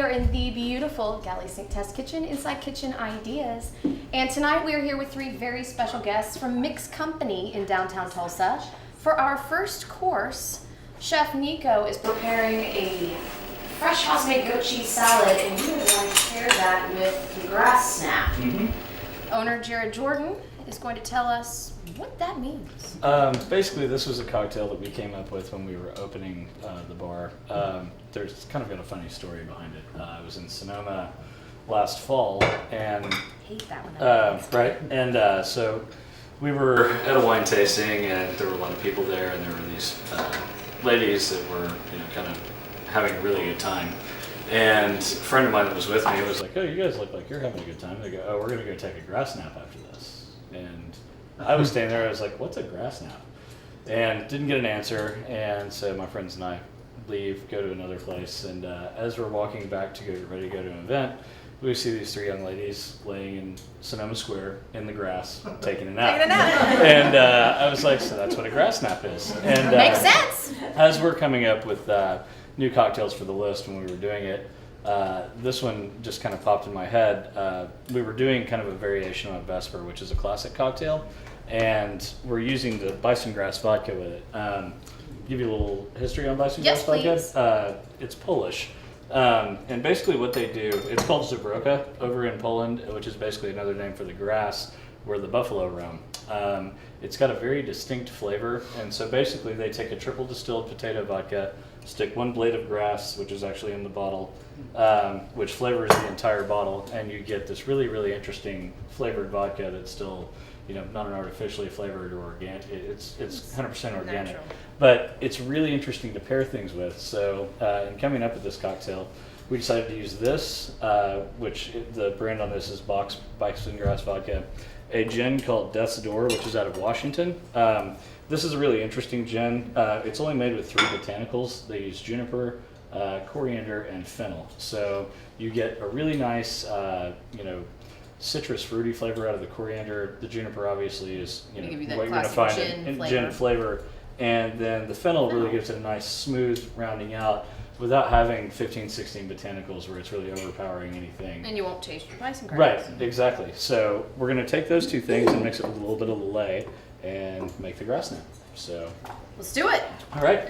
are in the beautiful Galley Sink Test Kitchen, Inside Kitchen Ideas. And tonight we are here with three very special guests from Mixed Company in downtown Tulsa. For our first course, Chef Nico is preparing a fresh house-made goat cheese salad, and we are going to pair that with the grass snap. Owner Jared Jordan is going to tell us what that means. Basically, this was a cocktail that we came up with when we were opening the bar. There's kind of got a funny story behind it. I was in Sonoma last fall, and Hate that one. right, and so we were at a wine tasting, and there were a lot of people there, and there were these ladies that were, kind of having a really good time. And a friend of mine that was with me was like, "Oh, you guys look like you're having a good time." They go, "Oh, we're gonna go take a grass nap after this." And I was standing there, I was like, "What's a grass nap?" And didn't get an answer. And so my friends and I leave, go to another place. And as we're walking back to get ready to go to an event, we see these three young ladies laying in Sonoma Square in the grass, taking a nap. And I was like, "So that's what a grass nap is." And Makes sense. As we're coming up with new cocktails for the list when we were doing it, this one just kind of popped in my head. We were doing kind of a variation on a Vesper, which is a classic cocktail, and we're using the bison grass vodka with it. Give you a little history on bison grass vodka. It's Polish. And basically what they do, it's called Zabroka over in Poland, which is basically another name for the grass where the buffalo roam. It's got a very distinct flavor, and so basically they take a triple distilled potato vodka, stick one blade of grass, which is actually in the bottle, which flavors the entire bottle, and you get this really, really interesting flavored vodka that's still, not an artificially flavored or organic. It's 100% organic. Natural. But it's really interesting to pair things with. So in coming up with this cocktail, we decided to use this, which the brand on this is Bison Grass Vodka, a gin called Death's Door, which is out of Washington. This is a really interesting gin. It's only made with 3 botanicals. They use juniper, coriander, and fennel. So you get a really nice, citrus fruity flavor out of the coriander. The juniper obviously is what you're going to find in gin flavor. And then the fennel really gives it a nice smooth rounding out without having 15, 16 botanicals where it's really overpowering anything. And you won't taste your bison grass. Right, exactly. So we're going to take those two things and mix it with a little bit of Lillet and make the grass nap. So let's do it. All right.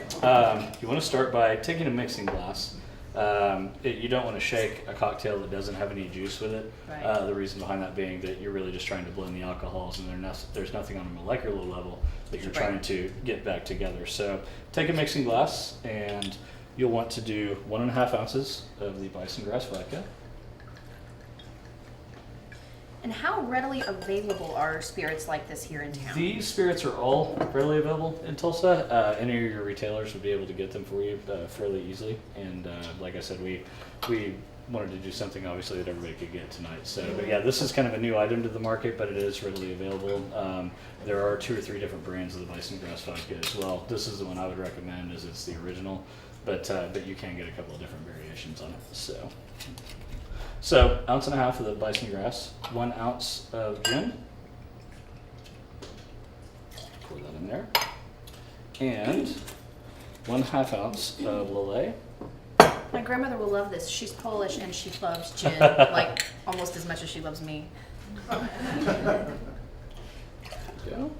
You want to start by taking a mixing glass. You don't want to shake a cocktail that doesn't have any juice with it. Right. The reason behind that being that you're really just trying to blend the alcohols, and there's nothing on a molecular level that you're trying to get back together. So take a mixing glass, and you'll want to do 1.5 ounces of the bison grass vodka. And how readily available are spirits like this here in town? These spirits are all readily available in Tulsa. Any of your retailers would be able to get them for you fairly easily. And like I said, we wanted to do something obviously that everybody could get tonight. So, but yeah, this is kind of a new item to the market, but it is readily available. There are 2 or 3 different brands of the bison grass vodka as well. This is the one I would recommend, as it's the original, but you can get a couple of different variations on it. So 1.5 ounces of the bison grass, 1 ounce of gin. Pour that in there. And 1/2 ounce of Lillet. My grandmother will love this. She's Polish and she loves gin, like almost as much as she loves me. There you go.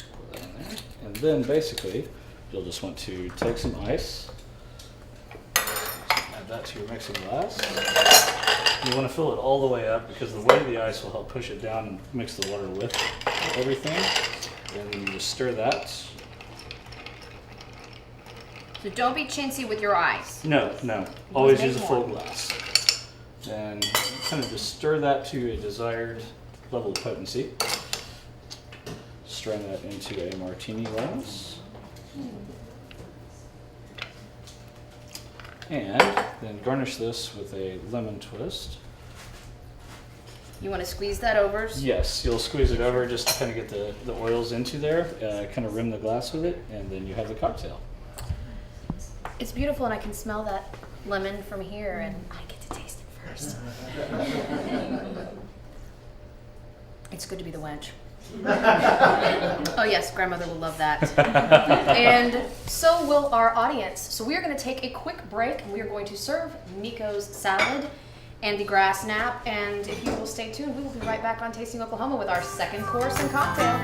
Pour that in there. And then basically, you'll just want to take some ice, add that to your mixing glass. You want to fill it all the way up because the weight of the ice will help push it down and mix the water with everything. And then you just stir that. So don't be chintzy with your ice. No. Always use a full glass. And kind of just stir that to a desired level of potency. Strain that into a martini glass. And then garnish this with a lemon twist. You want to squeeze that over? Yes, you'll squeeze it over just to kind of get the oils into there, kind of rim the glass with it, and then you have the cocktail. It's beautiful, and I can smell that lemon from here, and I get to taste it first. It's good to be the wench. Oh yes, grandmother will love that. And so will our audience. So we are going to take a quick break and we are going to serve Miko's salad and the grass nap. And if you will stay tuned, we will be right back on Tasting Oklahoma with our second course and cocktail.